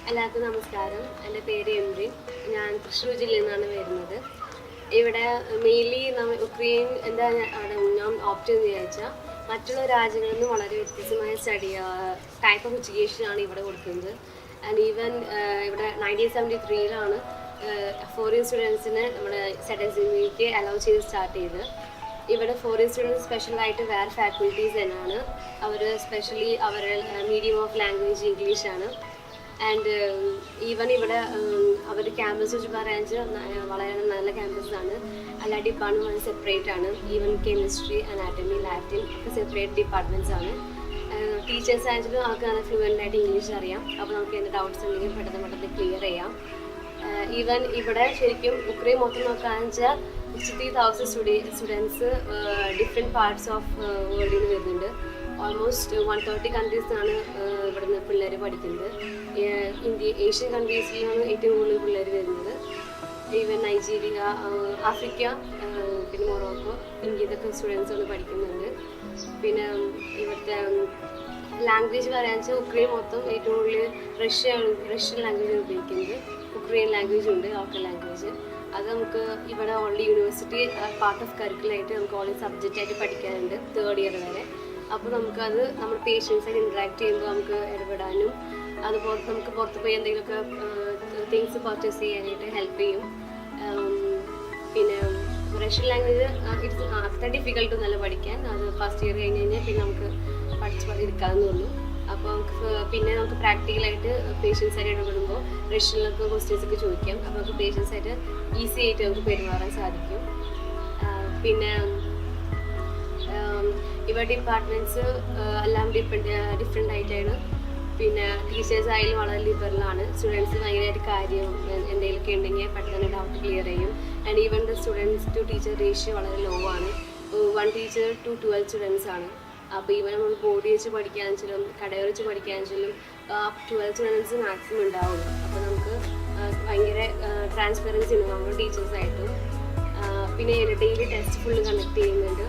എല്ലാവർക്കും നമസ്കാരം. എൻ്റെ പേര് എംറി. ഞാൻ തൃശ്ശൂർ ജില്ലയിൽ നിന്നാണ് വരുന്നത്. ഇവിടെ മെയിൻലി ഉക്രൈൻ എന്താ ഞാൻ ഓപ്റ്റ് ചെയ്തെന്ന് വിചാരിച്ചാൽ മറ്റുള്ള രാജ്യങ്ങളിൽ നിന്ന് വളരെ വ്യത്യസ്തമായ ടൈപ്പ് ഓഫ് എഡ്യൂക്കേഷനാണ് ഇവിടെ കൊടുക്കുന്നത്. ആൻഡ് ഈവൻ ഇവിടെ 1973 ഫോറിൻ സ്റ്റുഡൻസിന് നമ്മുടെ ZSMUക്ക് അലൗ ചെയ്ത് സ്റ്റാർട്ട് ചെയ്ത്. ഇവിടെ ഫോറിൻ സ്റ്റുഡൻസ് സ്പെഷ്യലായിട്ട് വേറെ ഫാക്കൽറ്റീസ് തന്നെയാണ്. അവർ സ്പെഷ്യലി അവരുടെ മീഡിയം ഓഫ് ലാംഗ്വേജ് ഇംഗ്ലീഷാണ്. ആൻഡ് ഈവൻ ഇവിടെ അവർ ക്യാമ്പസ് വെച്ച് പറയാൻ വളരെ നല്ല ക്യാമ്പസാണ്. എല്ലാ ഡിപ്പാർട്ട്മെൻറ്റ് സെപ്പറേറ്റ് ആണ്. ഈവൻ കെമിസ്ട്രി, അനാറ്റമി, ലാറ്റിൻ ഒക്കെ സെപ്പറേറ്റ് ഡിപ്പാർട്ട്മെൻറ്റ്സ് ആണ്. ടീച്ചേഴ്സ് ആണെങ്കിലും അവർക്ക് നല്ല ഫ്ലുവൻ്റായിട്ട് ഇംഗ്ലീഷ് അറിയാം. അപ്പോൾ നമുക്ക് എന്ത് ഡൗട്ട്സ് ഉണ്ടെങ്കിൽ പെട്ടെന്ന് ക്ലിയർ ചെയ്യാം. ഈവൻ ഇവിടെ ശരിക്കും ഉക്രൈൻ മൊത്തം നോക്കുകയാണെന്ന് വെച്ചാൽ 60,000 സ്റ്റുഡൻസ് ഡിഫറെൻറ്റ് പാർട്സ് ഓഫ് വേൾഡിൽ നിന്ന് വരുന്നുണ്ട്. ഓൾമോസ്റ്റ് 130 കൺട്രീസിലാണ് ഇവിടുന്ന് പിള്ളേർ പഠിക്കുന്നത്. ഏഷ്യൻ കൺട്രീസിലാണ് ഏറ്റവും കൂടുതൽ പിള്ളേർ വരുന്നത്. ഈവൻ നൈജീരിയ, ആഫ്രിക്ക, പിന്നെ മൊറോക്കോ, ഇന്ത്യ ഇതൊക്കെ സ്റ്റുഡൻസുകൾ പഠിക്കുന്നുണ്ട്. പിന്നെ ഇവിടുത്തെ ലാംഗ്വേജ് പറയാന്ന് വെച്ചാൽ ഉക്രൈൻ മൊത്തം ഏറ്റവും കൂടുതൽ റഷ്യൻ ലാംഗ്വേജ് ഉപയോഗിക്കുന്നത്. ഉക്രൈൻ ലാംഗ്വേജ് ഉണ്ട്, ലോക്കൽ ലാംഗ്വേജ്. അത് നമുക്ക് ഇവിടെ ഓൺലി യൂണിവേഴ്സിറ്റി പാർട്ട് ഓഫ് കരിക്കുലമായിട്ട് നമുക്ക് ഓൺലി സബ്ജക്റ്റായിട്ട് പഠിക്കാനുണ്ട് 3rd ഇയർ വരെ. അപ്പോൾ നമുക്കത് നമ്മൾ പേഷ്യൻസായിട്ട് ഇൻട്രാക്ട് ചെയ്യുമ്പോൾ നമുക്ക് ഇടപെടാനും അതുപോലെ നമുക്ക് പുറത്ത് പോയി എന്തെങ്കിലുമൊക്കെ തിങ്സ് പർച്ചേസ് ചെയ്യാനായിട്ട് ഹെൽപ്പ് ചെയ്യും. പിന്നെ റഷ്യൻ ലാംഗ്വേജ് അത്ര ഡിഫിക്കൽട്ടൊന്നുമല്ല പഠിക്കാൻ. അത് ഫസ്റ്റ് ഇയർ കഴിഞ്ഞ് കഴിഞ്ഞാൽ പിന്നെ നമുക്ക് പഠിച്ച് ഇരിക്കാമെന്നേ ഉള്ളൂ. അപ്പോൾ പിന്നെ നമുക്ക് പ്രാക്ടിക്കലായിട്ട് പേഷ്യൻസായിട്ട് ഇടപെടുമ്പോൾ റഷ്യനിലൊക്കെ ക്വസ്റ്റ്യൻസൊക്കെ ചോദിക്കാം. അപ്പോൾ നമുക്ക് പേഷ്യൻസായിട്ട് ഈസി ആയിട്ട് നമുക്ക് പെരുമാറാൻ സാധിക്കും. പിന്നെ ഇവിടെ ഡിപ്പാർട്ട്മെൻറ്റ്സ് എല്ലാം ഡിഫറെൻ്റ് ആയിട്ടാണ്. പിന്നെ ടീച്ചേഴ്സ് ആയാലും വളരെ ലിബറലാണ്. സ്റ്റുഡൻസ് ഭയങ്കരമായിട്ട് കാര്യം എന്തെങ്കിലുമൊക്കെ ഉണ്ടെങ്കിൽ പെട്ടെന്ന് ഡൗട്ട് ക്ലിയർ ചെയ്യും. And even the students to teacher ratio വളരെ ലോ ആണ്. 1 ടീച്ചർ to 12 സ്റ്റുഡൻസ് ആണ്. അപ്പോൾ ഈവൻ നമ്മൾ ബോർഡ് വെച്ച് പഠിക്കുകയാണെന്ന് വെച്ചാലും കടയിൽ വെച്ച് പഠിക്കുകയാണെന്ന് വെച്ചാലും 12 സ്റ്റുഡൻസ് മാക്സിമം ഉണ്ടാവുള്ളൂ. അപ്പോൾ നമുക്ക് ഭയങ്കര ട്രാൻസ്പെറൻസി ഉണ്ട് നമ്മുടെ ടീച്ചേഴ്സായിട്ടും. പിന്നെ ഡെയിലി ടെസ്റ്റ് ഫുള്ള് കണ്ടക്ട് ചെയ്യുന്നുണ്ട്.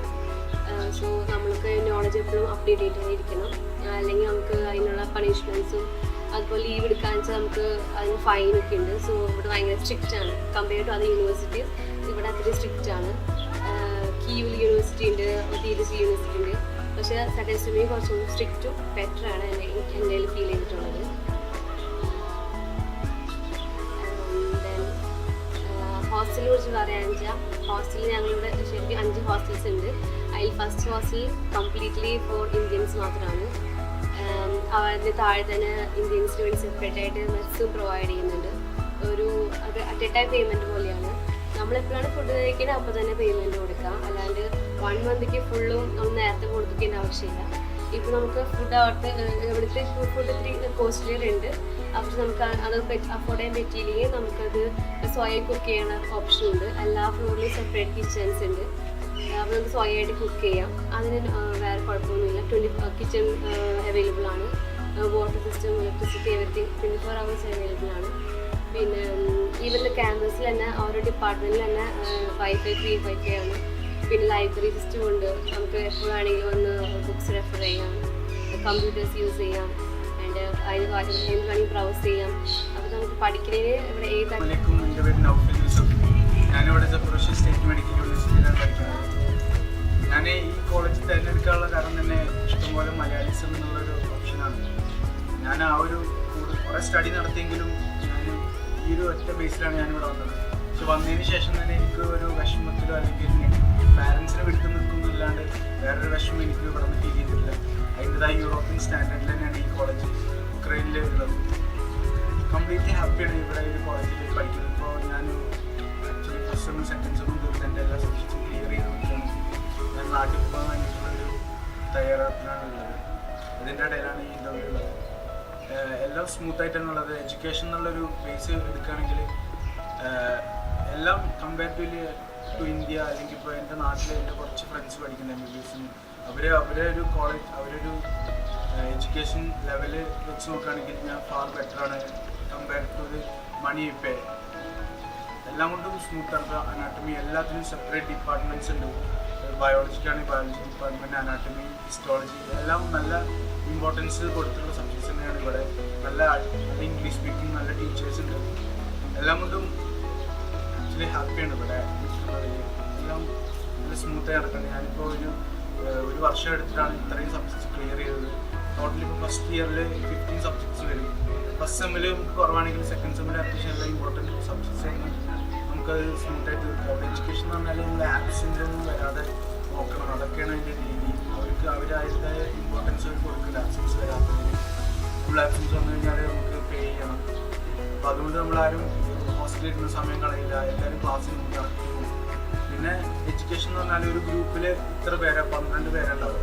സോ നമ്മൾക്ക് നോളജ് എപ്പോഴും അപ്ഡേറ്റ് ചെയ്തിരിക്കണം. അല്ലെങ്കിൽ നമുക്ക് അതിനുള്ള പണിഷ്മെൻറ്റ്സും അതുപോലെ ലീവ് എടുക്കാന്ന് വെച്ചാൽ നമുക്ക് അതിന് ഫൈനൊക്കെ ഉണ്ട്. സോ ഇവിടെ ഭയങ്കര സ്ട്രിക്റ്റ് ആണ് കമ്പയർ ടു അതർ യൂണിവേഴ്സിറ്റീസ്. ഇവിടെ അത്രയും സ്ട്രിക്റ്റ് ആണ്. കീവിൽ യൂണിവേഴ്സിറ്റി ഉണ്ട്, TDC യൂണിവേഴ്സിറ്റി ഉണ്ട്. പക്ഷേ ZSMU കുറച്ചും സ്ട്രിക്റ്റും ബെറ്ററാണ് എൻ്റെ ഫീൽ ചെയ്തിട്ടുള്ളത്. ഹോസ്റ്റലിനെ കുറിച്ച് പറയുകയാണെന്ന് വെച്ചാൽ ഹോസ്റ്റലിൽ ഞങ്ങളിവിടെ ശരിക്കും 5 ഹോസ്റ്റൽസ് ഉണ്ട്. അതിൽ first hostel completely for Indians മാത്രമാണ്. അതിന് താഴെ തന്നെ ഇന്ത്യൻസിന് വേണ്ടി സെപ്പറേറ്റ് ആയിട്ട് മെസ്സും പ്രൊവൈഡ് ചെയ്യുന്നുണ്ട്. അത് അറ്റ് എ ടൈം പേയ്മെൻറ്റ് പോലെയാണ്. നമ്മളെപ്പോഴാണ് ഫുഡ് കഴിക്കുന്നത് അപ്പോൾ തന്നെ പേയ്മെൻറ്റ് കൊടുക്കാം. അല്ലാണ്ട് 1 മന്തിക്ക് ഫുള്ളും നമ്മൾ നേരത്തെ കൊടുക്കേണ്ട ആവശ്യമില്ല. ഇപ്പോൾ നമുക്ക് ഇവിടുത്തെ ഫുഡ് ഇത്തിരി കോസ്റ്റ്ലിയർ ഉണ്ട്. അപ്പോൾ നമുക്ക് അത് അഫോർഡ് ചെയ്യാൻ പറ്റിയില്ലെങ്കിൽ നമുക്കത് സ്വയം കുക്ക് ചെയ്യണ ഓപ്ഷൻ ഉണ്ട്. എല്ലാ ഫ്ലോറിലും സെപ്പറേറ്റ് കിച്ചൺസ് ഉണ്ട്. അപ്പോൾ നമുക്ക് സ്വയമായിട്ട് കുക്ക് ചെയ്യാം. അതിന് വേറെ കുഴപ്പമൊന്നുമില്ല. 20 കിച്ചൺ അവൈലബിൾ ആണ്. Water system, electricity, everything 24 hours available ആണ്. പിന്നെ ഈവൻ ക്യാമ്പസിൽ തന്നെ ഓരോ ഡിപ്പാർട്ട്മെൻറ്റിൽ തന്നെ വൈഫൈ, ഫ്രീ വൈഫൈ ആണ്. പിന്നെ ലൈബ്രറി സിസ്റ്റം ഉണ്ട്. നമുക്ക് എപ്പോഴാണെങ്കിലും വന്ന് ബുക്സ് റെഫർ ചെയ്യാം, കമ്പ്യൂട്ടേഴ്സ് യൂസ് ചെയ്യാം, ആൻഡ് അതിന് വേണമെങ്കിൽ ബ്രൗസ് ചെയ്യാം. അപ്പോൾ നമുക്ക് പഠിക്കുന്നതിന് ഇവിടെ എൻ്റെ പേര് നൗഫൽ യൂസഫ്. ഞാനിവിടെ സെപ്പറേഷൻ സ്റ്റേറ്റ് മെഡിക്കൽ യൂണിവേഴ്സിറ്റിയിലാണ് പഠിക്കുന്നത്. ഞാൻ ഈ കോളേജ് തിരഞ്ഞെടുക്കാനുള്ള കാരണം തന്നെ ഇഷ്ടംപോലെ മലയാളിസം എന്നുള്ളൊരു ഓപ്ഷനാണ്. ഞാൻ കുറേ സ്റ്റഡി നടത്തിയെങ്കിലും ഞാൻ ഈ ഒരു ഒറ്റ ബേസിലാണ് ഞാനിവിടെ വന്നത്. പക്ഷെ വന്നതിന് ശേഷം തന്നെ എനിക്ക് ഒരു വിഷമത്തിലോ അല്ലെങ്കിൽ പാരൻസിനെ വിട്ടു നിൽക്കുന്നില്ലാണ്ട് വേറൊരു വിഷമം എനിക്ക് ഇവിടെ നിന്ന് ഫീൽ ചെയ്തിട്ടില്ല. അതിൻ്റെതായ യൂറോപ്യൻ സ്റ്റാൻഡേർഡിൽ തന്നെയാണ് ഈ കോളേജ് ഉക്രൈനിൽ ഉള്ളത്. കംപ്ലീറ്റ്ലി ഹാപ്പിയാണ് ഇവിടെ ഈ കോളേജിൽ പഠിക്കുന്നത്. ഇപ്പോൾ ഞാൻ ആക്ച്വലി ഫസ്റ്റ് സെമ്മും സെക്കൻഡ് സെമ്മും തീർത്ത് എൻ്റെ എല്ലാ സബ്ജക്റ്റും ക്ലിയർ ചെയ്ത് നോക്കുകയാണ്. ഞാൻ നാട്ടിൽ പോകാൻ വേണ്ടിയിട്ടുള്ളൊരു തയ്യാറെടുപ്പിലാണ് ഉള്ളത്. ഇതിൻ്റെ ഇടയിലാണ് ഈ ഇതുള്ളത്. എല്ലാം സ്മൂത്തായിട്ട് തന്നെയുള്ളത്. എഡ്യൂക്കേഷൻ എന്നുള്ളൊരു ബേസ് എടുക്കുകയാണെങ്കിൽ എല്ലാം കമ്പാരിറ്റീവ്ലി ടു ഇന്ത്യ, അല്ലെങ്കിൽ ഇപ്പോൾ എൻ്റെ നാട്ടിൽ എൻ്റെ കുറച്ച് ഫ്രണ്ട്സ് പഠിക്കുന്ന MBBS അവരെ ഒരു കോളേജ് അവരൊരു എഡ്യൂക്കേഷൻ ലെവല് വെച്ച് നോക്കുകയാണെങ്കിൽ ഞാൻ ഫാർ ബെറ്ററാണ് compare to the money pay. എല്ലാം കൊണ്ടും സ്മൂത്താണ്. അനാട്ടമി എല്ലാത്തിനും സെപ്പറേറ്റ് ഡിപ്പാർട്ട്മെൻറ്റ്സ് ഉണ്ട്. ബയോളജിക്കാണെങ്കിൽ ബയോളജി ഡിപ്പാർട്ട്മെൻറ്റ്, അനാട്ടമി, ഹിസ്റ്റോളജി എല്ലാം നല്ല ഇമ്പോർട്ടൻസ് കൊടുത്തിട്ടുള്ള സബ്ജക്ട്സ് സ്റ്റുഡൻസ് തന്നെയാണ് ഇവിടെ. നല്ല ഇംഗ്ലീഷ് സ്പീക്കിംഗ് നല്ല ടീച്ചേഴ്സ് ഉണ്ട്. എല്ലാം കൊണ്ടും ആക്ച്വലി ഹാപ്പിയാണ് ഇവിടെ. എല്ലാം നല്ല സ്മൂത്തായി നടക്കുന്നത്. ഞാനിപ്പോൾ ഒരു വർഷം എടുത്തിട്ടാണ് ഇത്രയും സബ്ജക്ട്സ് ക്ലിയർ ചെയ്തത്. ടോട്ടലി ഇപ്പോൾ ഫസ്റ്റ് ഇയറിൽ 15 സബ്ജക്ട്സ് വരും. ഫസ്റ്റ് സെമ്മിൽ കുറവാണെങ്കിൽ സെക്കൻഡ് സെമ്മിൽ അത്യാവശ്യം എല്ലാ ഇമ്പോർട്ടൻറ്റ് സബ്ജക്ട്സ് ആണ് നമുക്കത് സ്മൂത്തായിട്ട് തീർക്കാം. എഡ്യൂക്കേഷൻ എന്ന് പറഞ്ഞാൽ നമ്മൾ ആബ്സെൻ്റ് ഒന്നും വരാതെ നോക്കണം. അതൊക്കെയാണ് അതിൻ്റെ രീതി. അവരതിൻ്റെ ഇമ്പോർട്ടൻസ് അവർ കൊടുക്കില്ല. ആബ്സെൻസ് വരാത്തതിന് ഫുൾ ആബ്സെൻസ് വന്നു കഴിഞ്ഞാൽ നമുക്ക് പേ ചെയ്യണം. അപ്പോൾ അതുകൊണ്ട് നമ്മളാരും ഹോസ്റ്റലിൽ ഇരുന്ന സമയം കളയില്ല. എല്ലാവരും ക്ലാസ്സിൽ നിന്ന് കറക്റ്റ് പോകും. പിന്നെ എഡ്യൂക്കേഷൻ എന്ന് പറഞ്ഞാൽ ഒരു ഗ്രൂപ്പിൽ ഇത്ര പേരെ 12 പേരുണ്ടാവും.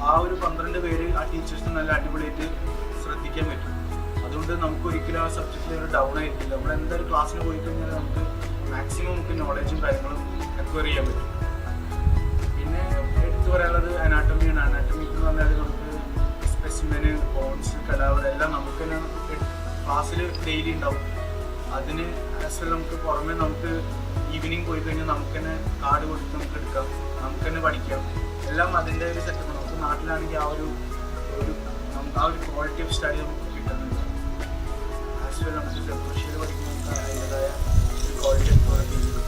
ആ ഒരു 12 പേര് ആ ടീച്ചേഴ്സിന് നല്ല അടിപൊളിയായിട്ട് ശ്രദ്ധിക്കാൻ പറ്റും. അതുകൊണ്ട് നമുക്ക് ഒരിക്കലും ആ സബ്ജക്റ്റിൽ ഒരു ഡൗൺ ആയിരിക്കില്ല. നമ്മൾ എന്തായാലും ക്ലാസ്സിന് പോയി കഴിഞ്ഞാൽ നമുക്ക് മാക്സിമം നമുക്ക് നോളജും കാര്യങ്ങളും അക്വയർ ചെയ്യാൻ പറ്റും. പിന്നെ എടുത്തു പറയാനുള്ളത് അനാട്ടമിയാണ്. അനാട്ടമി എന്ന് പറഞ്ഞാൽ നമുക്ക് സ്പെസിമെന്, ബോൺസ്, കടാവർ എല്ലാം നമുക്ക് തന്നെ ക്ലാസ്സിൽ ഡെയിലി ഉണ്ടാവും. അതിന് ആസ് വെൽ നമുക്ക് പുറമെ നമുക്ക് ഈവനിങ് പോയി കഴിഞ്ഞാൽ നമുക്ക് തന്നെ കാർഡ് കൊടുത്ത് നമുക്ക് എടുക്കാം, നമുക്ക് തന്നെ പഠിക്കാം. എല്ലാം അതിൻ്റെ ഒരു സെറ്റപ്പ്. നമുക്ക് നാട്ടിലാണെങ്കിൽ നമുക്ക് ആ ഒരു ക്വാളിറ്റി ഓഫ് സ്റ്റഡി നമുക്ക് കിട്ടുന്നുണ്ട്. ആസ് വെൽ നമുക്ക് ജോഗ്രഫിയിൽ പഠിക്കുന്ന അതിൻ്റെതായ ഒരു ക്വാളിറ്റി ഓഫ് ക്വാളിറ്റി കിട്ടും.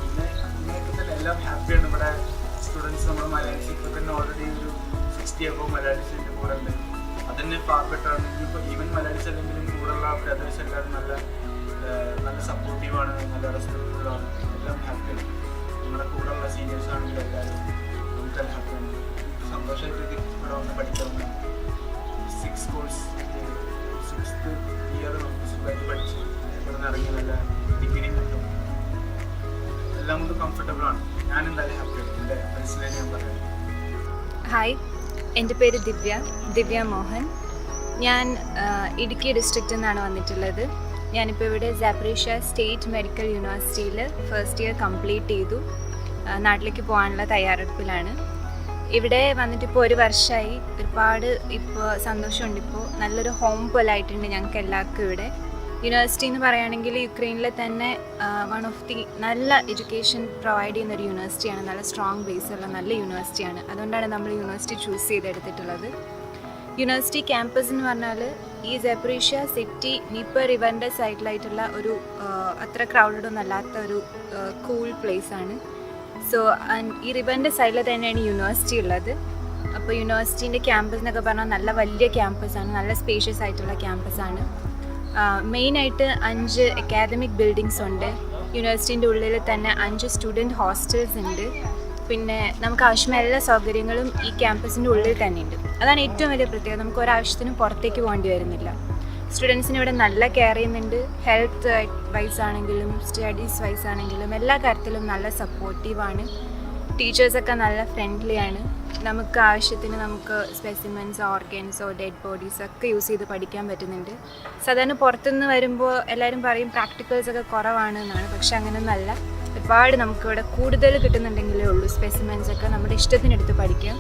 പിന്നെ ഇങ്ങനെയൊക്കെ തന്നെ എല്ലാം ഹാപ്പിയാണ്. ഇവിടെ സ്റ്റുഡൻസ് നമ്മുടെ മലയാളീസ് ഇപ്പോൾ തന്നെ ഓൾറെഡി ഒരു 60 above മലയാളീസിൻ്റെ കൂടെ ഉണ്ട്. അതന്നെ ഫാർ ബെറ്ററാണ്. ഇപ്പോൾ ഈവൻ മലയാളീസ് അല്ലെങ്കിലും കൂടെയുള്ള ബ്രദേഴ്സ് എല്ലാവരും നല്ല സപ്പോർട്ടീവാണ്, നല്ല റെസ്പെക്ട്ഫുള്ളാണ്. എല്ലാം ഹാപ്പിയാണ്. നമ്മുടെ കൂടെയുള്ള സീനിയേഴ്സ് ആണെങ്കിലും എല്ലാവരും നമുക്കെല്ലാം ഹാപ്പിയാണ്. സന്തോഷമായിട്ട് ഇവിടെ വന്ന് പഠിക്കാവുന്ന 6th ഇയർ നമുക്ക് സുഖമായിട്ട് പഠിച്ച് ഇവിടെ നിന്ന് ഇറങ്ങി നല്ല ഡിഗ്രി കിട്ടും. എല്ലാം കൊണ്ട് കംഫർട്ടബിളാണ്. ഞാൻ എന്തായാലും ഹാപ്പിയാണ്. എൻ്റെ മനസ്സിലേക്ക് ഞാൻ പറയാം. ഹായ്, എൻ്റെ പേര് ദിവ്യ മോഹൻ. ഞാൻ ഇടുക്കി ഡിസ്ട്രിക്റ്റിൽ നിന്നാണ് വന്നിട്ടുള്ളത്. ഞാനിപ്പോൾ ഇവിടെ സാപ്രീഷ്യ സ്റ്റേറ്റ് മെഡിക്കൽ യൂണിവേഴ്സിറ്റിയിൽ ഫസ്റ്റ് ഇയർ കംപ്ലീറ്റ് ചെയ്തു. നാട്ടിലേക്ക് പോകാനുള്ള തയ്യാറെടുപ്പിലാണ്. ഇവിടെ വന്നിട്ടിപ്പോൾ 1 വർഷമായി. ഒരുപാട് ഇപ്പോൾ സന്തോഷമുണ്ട്. ഇപ്പോൾ നല്ലൊരു ഹോം പോലായിട്ടുണ്ട് ഞങ്ങൾക്ക് എല്ലാവർക്കും ഇവിടെ. യൂണിവേഴ്സിറ്റി എന്ന് പറയുകയാണെങ്കിൽ യുക്രൈനിലെ തന്നെ വൺ ഓഫ് ദി നല്ല എഡ്യൂക്കേഷൻ പ്രൊവൈഡ് ചെയ്യുന്ന ഒരു യൂണിവേഴ്സിറ്റിയാണ്. നല്ല സ്ട്രോങ് ബേസുള്ള നല്ല യൂണിവേഴ്സിറ്റിയാണ്. അതുകൊണ്ടാണ് നമ്മൾ യൂണിവേഴ്സിറ്റി ചൂസ് ചെയ്തെടുത്തിട്ടുള്ളത്. യൂണിവേഴ്സിറ്റി ക്യാമ്പസ് എന്ന് പറഞ്ഞാൽ ഈ സാപ്രീഷ്യ സിറ്റി നീപ്പർ റിവറിൻ്റെ സൈഡിലായിട്ടുള്ള ഒരു അത്ര ക്രൗഡഡൊന്നും അല്ലാത്ത ഒരു കൂൾ പ്ലേസാണ്. സോ ഈ റിവറിൻ്റെ സൈഡിൽ തന്നെയാണ് യൂണിവേഴ്സിറ്റി ഉള്ളത്. അപ്പോൾ യൂണിവേഴ്സിറ്റീൻ്റെ ക്യാമ്പസ് എന്നൊക്കെ പറഞ്ഞാൽ നല്ല വലിയ ക്യാമ്പസാണ്, നല്ല സ്പേഷ്യസ് ആയിട്ടുള്ള ക്യാമ്പസാണ്. മെയിനായിട്ട് 5 അക്കാദമിക് ബിൽഡിങ്സ് ഉണ്ട്. യൂണിവേഴ്സിറ്റീൻ്റെ ഉള്ളിൽ തന്നെ 5 സ്റ്റുഡൻറ്റ് ഹോസ്റ്റൽസ് ഉണ്ട്. പിന്നെ നമുക്ക് ആവശ്യമായ എല്ലാ സൗകര്യങ്ങളും ഈ ക്യാമ്പസിൻ്റെ ഉള്ളിൽ തന്നെ ഉണ്ട്. അതാണ് ഏറ്റവും വലിയ പ്രത്യേകത. നമുക്ക് ഒരാവശ്യത്തിനും പുറത്തേക്ക് പോകേണ്ടി വരുന്നില്ല. സ്റ്റുഡൻസിന് ഇവിടെ നല്ല കെയർ ചെയ്യുന്നുണ്ട്. ഹെൽത്ത് വൈസ് ആണെങ്കിലും സ്റ്റഡീസ് വൈസ് ആണെങ്കിലും എല്ലാ കാര്യത്തിലും നല്ല സപ്പോർട്ടീവാണ്. ടീച്ചേഴ്സൊക്കെ നല്ല ഫ്രണ്ട്ലിയാണ്. നമുക്ക് ആവശ്യത്തിന് നമുക്ക് സ്പെസിമെൻസ്, ഓർഗൻസോ, ഡെഡ് ബോഡീസ് ഒക്കെ യൂസ് ചെയ്ത് പഠിക്കാൻ പറ്റുന്നുണ്ട്. സാധാരണ പുറത്തുനിന്ന് വരുമ്പോൾ എല്ലാവരും പറയും പ്രാക്ടിക്കൽസൊക്കെ കുറവാണ് എന്നാണ്. പക്ഷെ അങ്ങനെയൊന്നല്ല. ഒരുപാട് നമുക്കിവിടെ കൂടുതൽ കിട്ടുന്നുണ്ടെങ്കിലേ ഉള്ളൂ. സ്പെസിമെൻസൊക്കെ നമ്മുടെ ഇഷ്ടത്തിനെടുത്ത് പഠിക്കാം.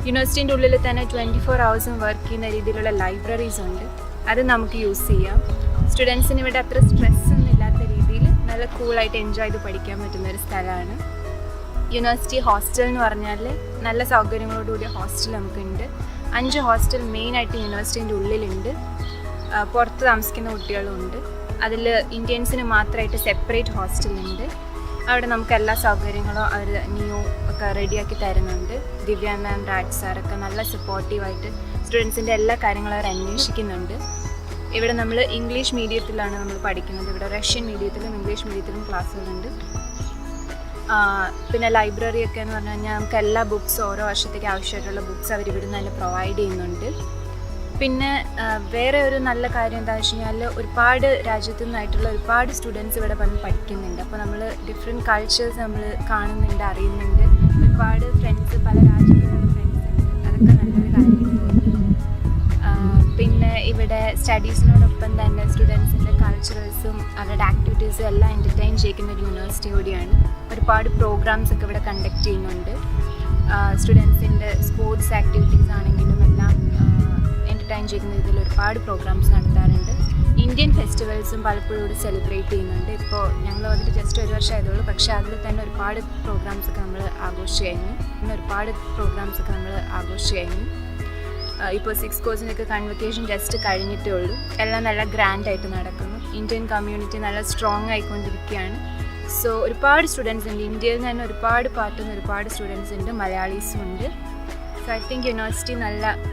യൂണിവേഴ്സിറ്റീൻ്റെ ഉള്ളിൽ തന്നെ 24 hours വർക്ക് ചെയ്യുന്ന രീതിയിലുള്ള ലൈബ്രറീസ് ഉണ്ട്. അത് നമുക്ക് യൂസ് ചെയ്യാം. സ്റ്റുഡൻസിന് ഇവിടെ അത്ര സ്ട്രെസ്സൊന്നും ഇല്ലാത്ത രീതിയിൽ നല്ല കൂളായിട്ട് എൻജോയ് ചെയ്ത് പഠിക്കാൻ പറ്റുന്നൊരു സ്ഥലമാണ്. യൂണിവേഴ്സിറ്റി ഹോസ്റ്റൽ എന്ന് പറഞ്ഞാൽ നല്ല സൗകര്യങ്ങളോടുകൂടിയ ഹോസ്റ്റൽ നമുക്കുണ്ട്. 5 ഹോസ്റ്റൽ മെയിനായിട്ട് യൂണിവേഴ്സിറ്റീൻ്റെ ഉള്ളിലുണ്ട്. പുറത്ത് താമസിക്കുന്ന കുട്ടികളുമുണ്ട്. അതിൽ ഇന്ത്യൻസിന് മാത്രമായിട്ട് സെപ്പറേറ്റ് ഹോസ്റ്റലുണ്ട്. അവിടെ നമുക്ക് എല്ലാ സൗകര്യങ്ങളും അവർ ഒക്കെ റെഡിയാക്കി തരുന്നുണ്ട്. ദിവ്യ മാം, രാജ് സാറൊക്കെ നല്ല സപ്പോർട്ടീവായിട്ട് സ്റ്റുഡൻസിൻ്റെ എല്ലാ കാര്യങ്ങളും അവർ അന്വേഷിക്കുന്നുണ്ട്. ഇവിടെ നമ്മൾ ഇംഗ്ലീഷ് മീഡിയത്തിലാണ് നമ്മൾ പഠിക്കുന്നത്. ഇവിടെ റഷ്യൻ മീഡിയത്തിലും ഇംഗ്ലീഷ് മീഡിയത്തിലും ക്ലാസ്സുകളുണ്ട്. പിന്നെ ലൈബ്രറി ഒക്കെ എന്ന് പറഞ്ഞു കഴിഞ്ഞാൽ നമുക്ക് എല്ലാ ബുക്സ് ഓരോ വർഷത്തേക്ക് ആവശ്യമായിട്ടുള്ള ബുക്സ് അവർ ഇവിടെ നിന്ന് തന്നെ പ്രൊവൈഡ് ചെയ്യുന്നുണ്ട്. പിന്നെ വേറെ ഒരു നല്ല കാര്യം എന്താണെന്ന് വെച്ച് കഴിഞ്ഞാൽ ഒരുപാട് രാജ്യത്തു നിന്നായിട്ടുള്ള ഒരുപാട് സ്റ്റുഡൻസ് ഇവിടെ വന്ന് പഠിക്കുന്നുണ്ട്. അപ്പോൾ നമ്മൾ ഡിഫറെൻറ്റ് കൾച്ചേഴ്സ് നമ്മൾ കാണുന്നുണ്ട്, അറിയുന്നുണ്ട്. ഒരുപാട് ഫ്രണ്ട്സ്, പല രാജ്യത്തുള്ള ഫ്രണ്ട്സ് ഉണ്ട്. അതൊക്കെ നല്ലൊരു കാര്യമാണ്. പിന്നെ ഇവിടെ സ്റ്റഡീസിനോടൊപ്പം തന്നെ സ്റ്റുഡൻസിൻ്റെ കൾച്ചറൽസും അവരുടെ ആക്ടിവിറ്റീസും എല്ലാം എൻ്റർടൈൻ ചെയ്യുന്ന ഒരു യൂണിവേഴ്സിറ്റി കൂടിയാണ്. ഒരുപാട് പ്രോഗ്രാംസ് ഒക്കെ ഇവിടെ കണ്ടക്ട് ചെയ്യുന്നുണ്ട്. സ്റ്റുഡൻസിൻ്റെ സ്പോർട്സ് ആക്ടിവിറ്റീസ് ആണെങ്കിലും എല്ലാം എൻ്റർടൈൻ ചെയ്യുന്ന രീതിയിൽ ഒരുപാട് പ്രോഗ്രാംസ് നടത്താറുണ്ട്. ഇന്ത്യൻ ഫെസ്റ്റിവൽസും പലപ്പോഴും ഇവിടെ സെലിബ്രേറ്റ് ചെയ്യുന്നുണ്ട്. ഇപ്പോൾ ഞങ്ങൾ വന്നിട്ട് ജസ്റ്റ് ജസ്റ്റ് 1 വർഷം ആയതുള്ളൂ. പക്ഷേ അതിൽ തന്നെ ഒരുപാട് പ്രോഗ്രാംസൊക്കെ നമ്മൾ ആഘോഷിച്ച് കഴിഞ്ഞു. ഇപ്പോൾ 6 കോഴ്സിനൊക്കെ കൺവൊക്കേഷൻ ജസ്റ്റ് കഴിഞ്ഞിട്ടേ ഉള്ളൂ. എല്ലാം നല്ല ഗ്രാൻഡായിട്ട് നടക്കുന്നു. ഇന്ത്യൻ കമ്മ്യൂണിറ്റി നല്ല സ്ട്രോങ് ആയിക്കൊണ്ടിരിക്കുകയാണ്. സോ ഒരുപാട് സ്റ്റുഡൻസ് ഉണ്ട്. ഇന്ത്യയിൽ നിന്ന് തന്നെ ഒരുപാട് പാർട്ടുന്ന ഒരുപാട് സ്റ്റുഡൻസ് ഉണ്ട്, മലയാളീസും ഉണ്ട്. സോ ഐ തിങ്ക് യൂണിവേഴ്സിറ്റി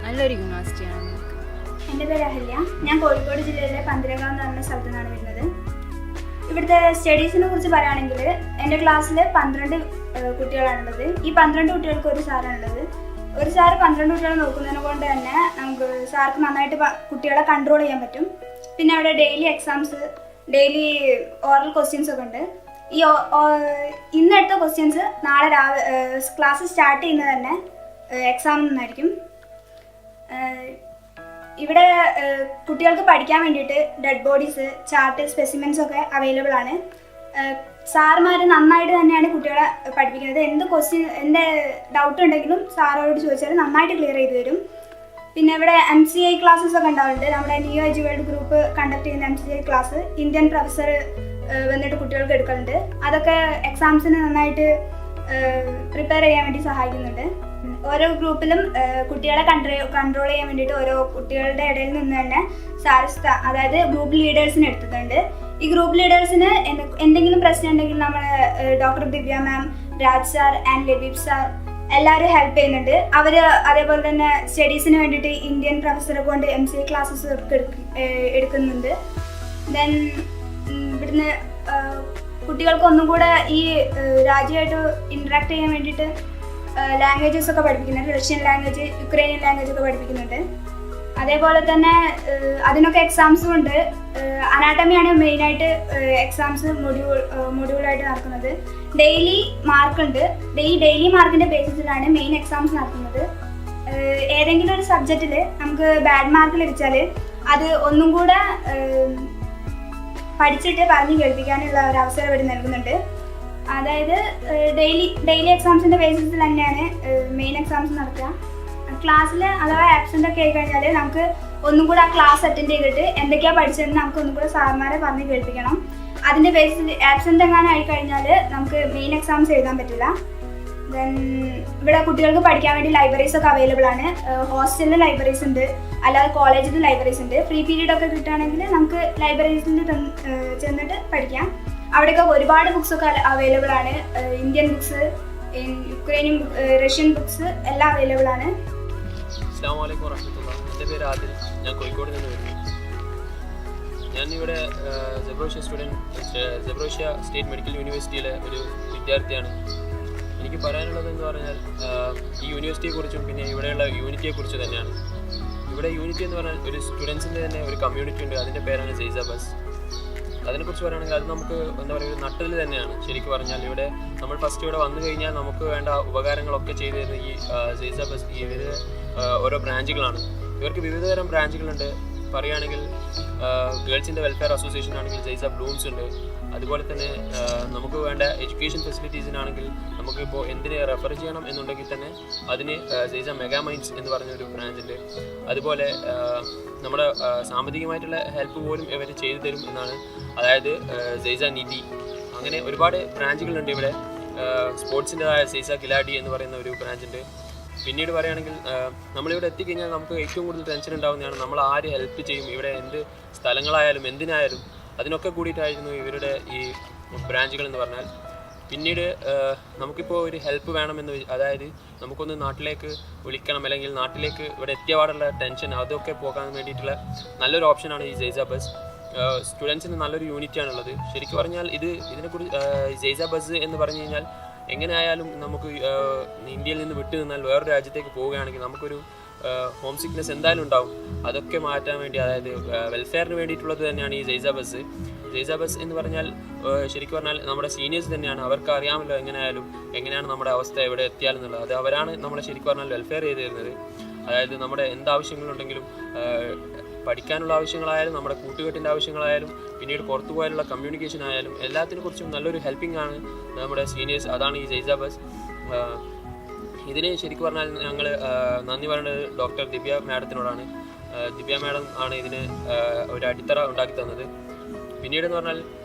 നല്ലൊരു യൂണിവേഴ്സിറ്റിയാണ് നമുക്ക്. എൻ്റെ പേര് അഹല്യ. ഞാൻ കോഴിക്കോട് ജില്ലയിലെ പന്തലകാവ് എന്ന് പറഞ്ഞ സ്ഥലത്തു നിന്നാണ് വരുന്നത്. ഇവിടുത്തെ സ്റ്റഡീസിനെ കുറിച്ച് പറയുകയാണെങ്കിൽ എൻ്റെ ക്ലാസ്സിൽ 12 കുട്ടികളാണുള്ളത്. ഈ 12 കുട്ടികൾക്ക് ഒരു സാറാണുള്ളത്. ഒരു സാറ് 12 കുട്ടികളെ നോക്കുന്നതിനെ കൊണ്ട് തന്നെ നമുക്ക് സാർക്ക് നന്നായിട്ട് കുട്ടികളെ കൺട്രോൾ ചെയ്യാൻ പറ്റും. പിന്നെ അവിടെ daily exams, daily oral questions ഒക്കെ ഉണ്ട്. ഈ ഇന്നെടുത്ത ക്വസ്റ്റ്യൻസ് നാളെ ക്ലാസ് സ്റ്റാർട്ട് ചെയ്യുന്നത് തന്നെ എക്സാമിൽ നിന്നായിരിക്കും. ഇവിടെ കുട്ടികൾക്ക് പഠിക്കാൻ വേണ്ടിയിട്ട് ഡെഡ് ബോഡീസ്, ചാർട്ട്, സ്പെസിമെൻസ് ഒക്കെ അവൈലബിൾ ആണ്. സാറുമാർ നന്നായിട്ട് തന്നെയാണ് കുട്ടികളെ പഠിപ്പിക്കുന്നത്. എന്ത് ഡൗട്ട് ഉണ്ടെങ്കിലും സാറോട് ചോദിച്ചാൽ നന്നായിട്ട് ക്ലിയർ ചെയ്ത് തരും. പിന്നെ ഇവിടെ MCI ക്ലാസ്സസ് ഒക്കെ ഉണ്ടാവുന്നുണ്ട്. നമ്മുടെ new age world group conduct ചെയ്യുന്ന MCI ക്ലാസ് ഇന്ത്യൻ പ്രൊഫസർ വന്നിട്ട് കുട്ടികൾക്ക് എടുക്കുന്നുണ്ട്. അതൊക്കെ എക്സാംസിന് നന്നായിട്ട് പ്രിപ്പയർ ചെയ്യാൻ വേണ്ടി സഹായിക്കുന്നുണ്ട്. ഓരോ ഗ്രൂപ്പിലും കുട്ടികളെ കൺട്രോൾ ചെയ്യാൻ വേണ്ടിയിട്ട് ഓരോ കുട്ടികളുടെ ഇടയിൽ നിന്ന് തന്നെ അതായത് ഗ്രൂപ്പ് ലീഡേഴ്സിനെ എടുത്തിട്ടുണ്ട്. ഈ ഗ്രൂപ്പ് ലീഡേഴ്സിന് എന്തെങ്കിലും പ്രശ്നം ഉണ്ടെങ്കിൽ നമ്മുടെ doctor Divya ma'am, Raj sir and Labeeb sir എല്ലാവരും ഹെൽപ്പ് ചെയ്യുന്നുണ്ട്. അവർ അതേപോലെ തന്നെ സ്റ്റഡീസിന് വേണ്ടിയിട്ട് ഇന്ത്യൻ പ്രൊഫസറെ കൊണ്ട് MCA ക്ലാസ്സസ് എടുക്കുന്നുണ്ട്. ദെൻ ഇവിടുന്ന് കുട്ടികൾക്ക് ഒന്നും കൂടെ ഈ രാജ്യമായിട്ട് ഇൻട്രാക്ട് ചെയ്യാൻ വേണ്ടിയിട്ട് ലാംഗ്വേജസ് ഒക്കെ പഠിപ്പിക്കുന്നുണ്ട്. റഷ്യൻ ലാംഗ്വേജ്, യുക്രൈനിയൻ ലാംഗ്വേജ് ഒക്കെ പഠിപ്പിക്കുന്നുണ്ട്. അതേപോലെ തന്നെ അതിനൊക്കെ എക്സാംസും ഉണ്ട്. അനാട്ടമിയാണ് മെയിനായിട്ട് എക്സാംസ് മൊഡ്യൂളായിട്ട് നടക്കുന്നത്. ഡെയിലി മാർക്കുണ്ട്. ഡെയിലി മാർക്കിൻ്റെ ബേസിസിലാണ് മെയിൻ എക്സാംസ് നടത്തുന്നത്. ഏതെങ്കിലും ഒരു സബ്ജക്റ്റിൽ നമുക്ക് ബാഡ് മാർക്ക് ലഭിച്ചാൽ അത് ഒന്നും കൂടെ പഠിച്ചിട്ട് പറഞ്ഞ് കേൾപ്പിക്കാനുള്ള ഒരു അവസരം ഇവിടെ നൽകുന്നുണ്ട്. അതായത് ഡെയിലി എക്സാംസിൻ്റെ ബേസിസിൽ തന്നെയാണ് മെയിൻ എക്സാംസ് നടത്തുക. ക്ലാസ്സിൽ അഥവാ ആബ്സെൻ്റ് ഒക്കെ ആയിക്കഴിഞ്ഞാൽ നമുക്ക് ഒന്നും കൂടെ ആ ക്ലാസ് അറ്റൻഡ് ചെയ്തിട്ട് എന്തൊക്കെയാണ് പഠിച്ചതെന്ന് നമുക്ക് ഒന്നും കൂടെ സാർമാരെ പറഞ്ഞ് കേൾപ്പിക്കണം. അതിൻ്റെ ബേസിൽ ആബ്സെൻ്റ് എങ്ങാനും ആയിക്കഴിഞ്ഞാൽ നമുക്ക് മെയിൻ എക്സാംസ് എഴുതാൻ പറ്റില്ല. ദെൻ ഇവിടെ കുട്ടികൾക്ക് പഠിക്കാൻ വേണ്ടി ലൈബ്രറീസ് ഒക്കെ അവൈലബിൾ ആണ്. ഹോസ്റ്റലിൽ ലൈബ്രറീസ് ഉണ്ട്, അല്ലാതെ കോളേജിൽ ലൈബ്രറീസ് ഉണ്ട്. ഫ്രീ പീരീഡ് ഒക്കെ കിട്ടുകയാണെങ്കിൽ നമുക്ക് ലൈബ്രറീസിൽ ചെന്നിട്ട് പഠിക്കാം. അവിടെയൊക്കെ ഒരുപാട് ബുക്സ് ഒക്കെ അവൈലബിൾ ആണ്. Indian books, Ukrainian, Russian books എല്ലാം അവൈലബിൾ ആണ്. അസ്സലാമു അലൈക്കും വറഹ്മത്തുള്ളാഹി. എൻ്റെ പേര് ആദിൽ. ഞാൻ കോഴിക്കോട് നിന്ന് വരുന്നു. ഞാനിവിടെ സെബ്രോഷ്യ സ്റ്റേറ്റ് മെഡിക്കൽ യൂണിവേഴ്സിറ്റിയിലെ ഒരു വിദ്യാർത്ഥിയാണ്. എനിക്ക് പറയാനുള്ളത് എന്ന് പറഞ്ഞാൽ ഈ യൂണിവേഴ്സിറ്റിയെക്കുറിച്ചും പിന്നെ ഇവിടെയുള്ള യൂണിറ്റിയെക്കുറിച്ച് തന്നെയാണ്. ഇവിടെ യൂണിറ്റി എന്ന് പറഞ്ഞാൽ ഒരു സ്റ്റുഡൻസിൻ്റെ തന്നെ ഒരു കമ്മ്യൂണിറ്റി ഉണ്ട്. അതിൻ്റെ പേരാണ് ജെയ്സ ബസ്. അതിനെക്കുറിച്ച് പറയുകയാണെങ്കിൽ അത് നമുക്ക് എന്താ പറയുക, ഒരു നട്ടൽ തന്നെയാണ്. ശരിക്കും പറഞ്ഞാൽ ഇവിടെ നമ്മൾ ഫസ്റ്റ് ഇവിടെ വന്നു കഴിഞ്ഞാൽ നമുക്ക് വേണ്ട ഉപകാരങ്ങളൊക്കെ ചെയ്തു തരുന്ന ഈ ജെയ്സ ബസ് ഇവർ ഓരോ ബ്രാഞ്ചുകളാണ്. ഇവർക്ക് വിവിധതരം ബ്രാഞ്ചുകളുണ്ട്. പറയുകയാണെങ്കിൽ ഗേൾസിൻ്റെ വെൽഫെയർ അസോസിയേഷൻ ആണെങ്കിൽ ജെയ്സ ബ്ലൂംസ് ഉണ്ട്. അതുപോലെ തന്നെ നമുക്ക് വേണ്ട എഡ്യൂക്കേഷൻ ഫെസിലിറ്റീസിനാണെങ്കിൽ നമുക്കിപ്പോൾ എന്തിനെ റെഫർ ചെയ്യണം എന്നുണ്ടെങ്കിൽ തന്നെ അതിന് ജെയ്സ മെഗാ മൈൻഡ്സ് എന്ന് പറഞ്ഞൊരു ബ്രാഞ്ചുണ്ട്. അതുപോലെ നമ്മുടെ സാമ്പത്തികമായിട്ടുള്ള ഹെൽപ്പ് പോലും ഇവർ ചെയ്തു തരും എന്നാണ്. അതായത് ജെയ്സ നിധി, അങ്ങനെ ഒരുപാട് ബ്രാഞ്ചുകളുണ്ട് ഇവിടെ. സ്പോർട്സിൻ്റെതായ ജെയ്സ കിലാഡി എന്ന് പറയുന്ന ഒരു ബ്രാഞ്ചുണ്ട്. പിന്നീട് പറയുകയാണെങ്കിൽ നമ്മളിവിടെ എത്തിക്കഴിഞ്ഞാൽ നമുക്ക് ഏറ്റവും കൂടുതൽ ടെൻഷൻ ഉണ്ടാകുന്നതാണ് നമ്മൾ ആര് ഹെൽപ്പ് ചെയ്യും. ഇവിടെ എന്ത് സ്ഥലങ്ങളായാലും എന്തിനായാലും അതിനൊക്കെ കൂടിയിട്ടായിരുന്നു ഇവരുടെ ഈ ബ്രാഞ്ചുകൾ എന്ന് പറഞ്ഞാൽ. പിന്നീട് നമുക്കിപ്പോൾ ഒരു ഹെൽപ്പ് വേണമെന്ന്, അതായത് നമുക്കൊന്ന് നാട്ടിലേക്ക് വിളിക്കണം അല്ലെങ്കിൽ നാട്ടിലേക്ക് ഇവിടെ എത്തിയപാടുള്ള ടെൻഷൻ അതൊക്കെ പോകാൻ വേണ്ടിയിട്ടുള്ള നല്ലൊരു ഓപ്ഷനാണ് ഈ ജെയ്സ ബസ്. സ്റ്റുഡൻസിന് നല്ലൊരു യൂണിറ്റാണുള്ളത്. ശരിക്കും പറഞ്ഞാൽ ഇതിനെക്കുറിച്ച് ജെയ്സ ബസ് എന്ന് പറഞ്ഞു കഴിഞ്ഞാൽ എങ്ങനെയായാലും നമുക്ക് ഇന്ത്യയിൽ നിന്ന് വിട്ടു നിന്നാൽ വേറൊരു രാജ്യത്തേക്ക് പോവുകയാണെങ്കിൽ നമുക്കൊരു ഹോം സിക്നെസ് എന്തായാലും ഉണ്ടാവും. അതൊക്കെ മാറ്റാൻ വേണ്ടി, അതായത് വെൽഫെയറിന് വേണ്ടിയിട്ടുള്ളത് തന്നെയാണ് ഈ ജെയ്സ ബസ്. ജെയ്സ ബസ് എന്ന് പറഞ്ഞാൽ ശരിക്കും പറഞ്ഞാൽ നമ്മുടെ സീനിയേഴ്സ് തന്നെയാണ്. അവർക്ക് അറിയാമല്ലോ എങ്ങനെയാണ് നമ്മുടെ അവസ്ഥ എവിടെ എത്തിയാലെന്നുള്ളത്. അത് അവരാണ് നമ്മളെ ശരിക്കും പറഞ്ഞാൽ വെൽഫെയർ ചെയ്ത് തരുന്നത്. അതായത് നമ്മുടെ എന്താവശ്യങ്ങളുണ്ടെങ്കിലും പഠിക്കാനുള്ള ആവശ്യങ്ങളായാലും നമ്മുടെ കൂട്ടുകെട്ടിൻ്റെ ആവശ്യങ്ങളായാലും പിന്നീട് പുറത്തു പോയാലുള്ള കമ്മ്യൂണിക്കേഷൻ ആയാലും എല്ലാത്തിനെ കുറിച്ചും നല്ലൊരു ഹെൽപ്പിംഗ് ആണ് നമ്മുടെ സീനിയേഴ്സ്. അതാണ് ഈ ജെയ്സ ബസ്. ഇതിന് ശരിക്കും പറഞ്ഞാൽ ഞങ്ങൾ നന്ദി പറയേണ്ടത് ഡോക്ടർ ദിവ്യ മാഡത്തിനോടാണ്. ദിവ്യ മാഡം ആണ് ഇതിന് ഒരു അടിത്തറ ഉണ്ടാക്കി തന്നത്. പിന്നീടെന്ന് പറഞ്ഞാൽ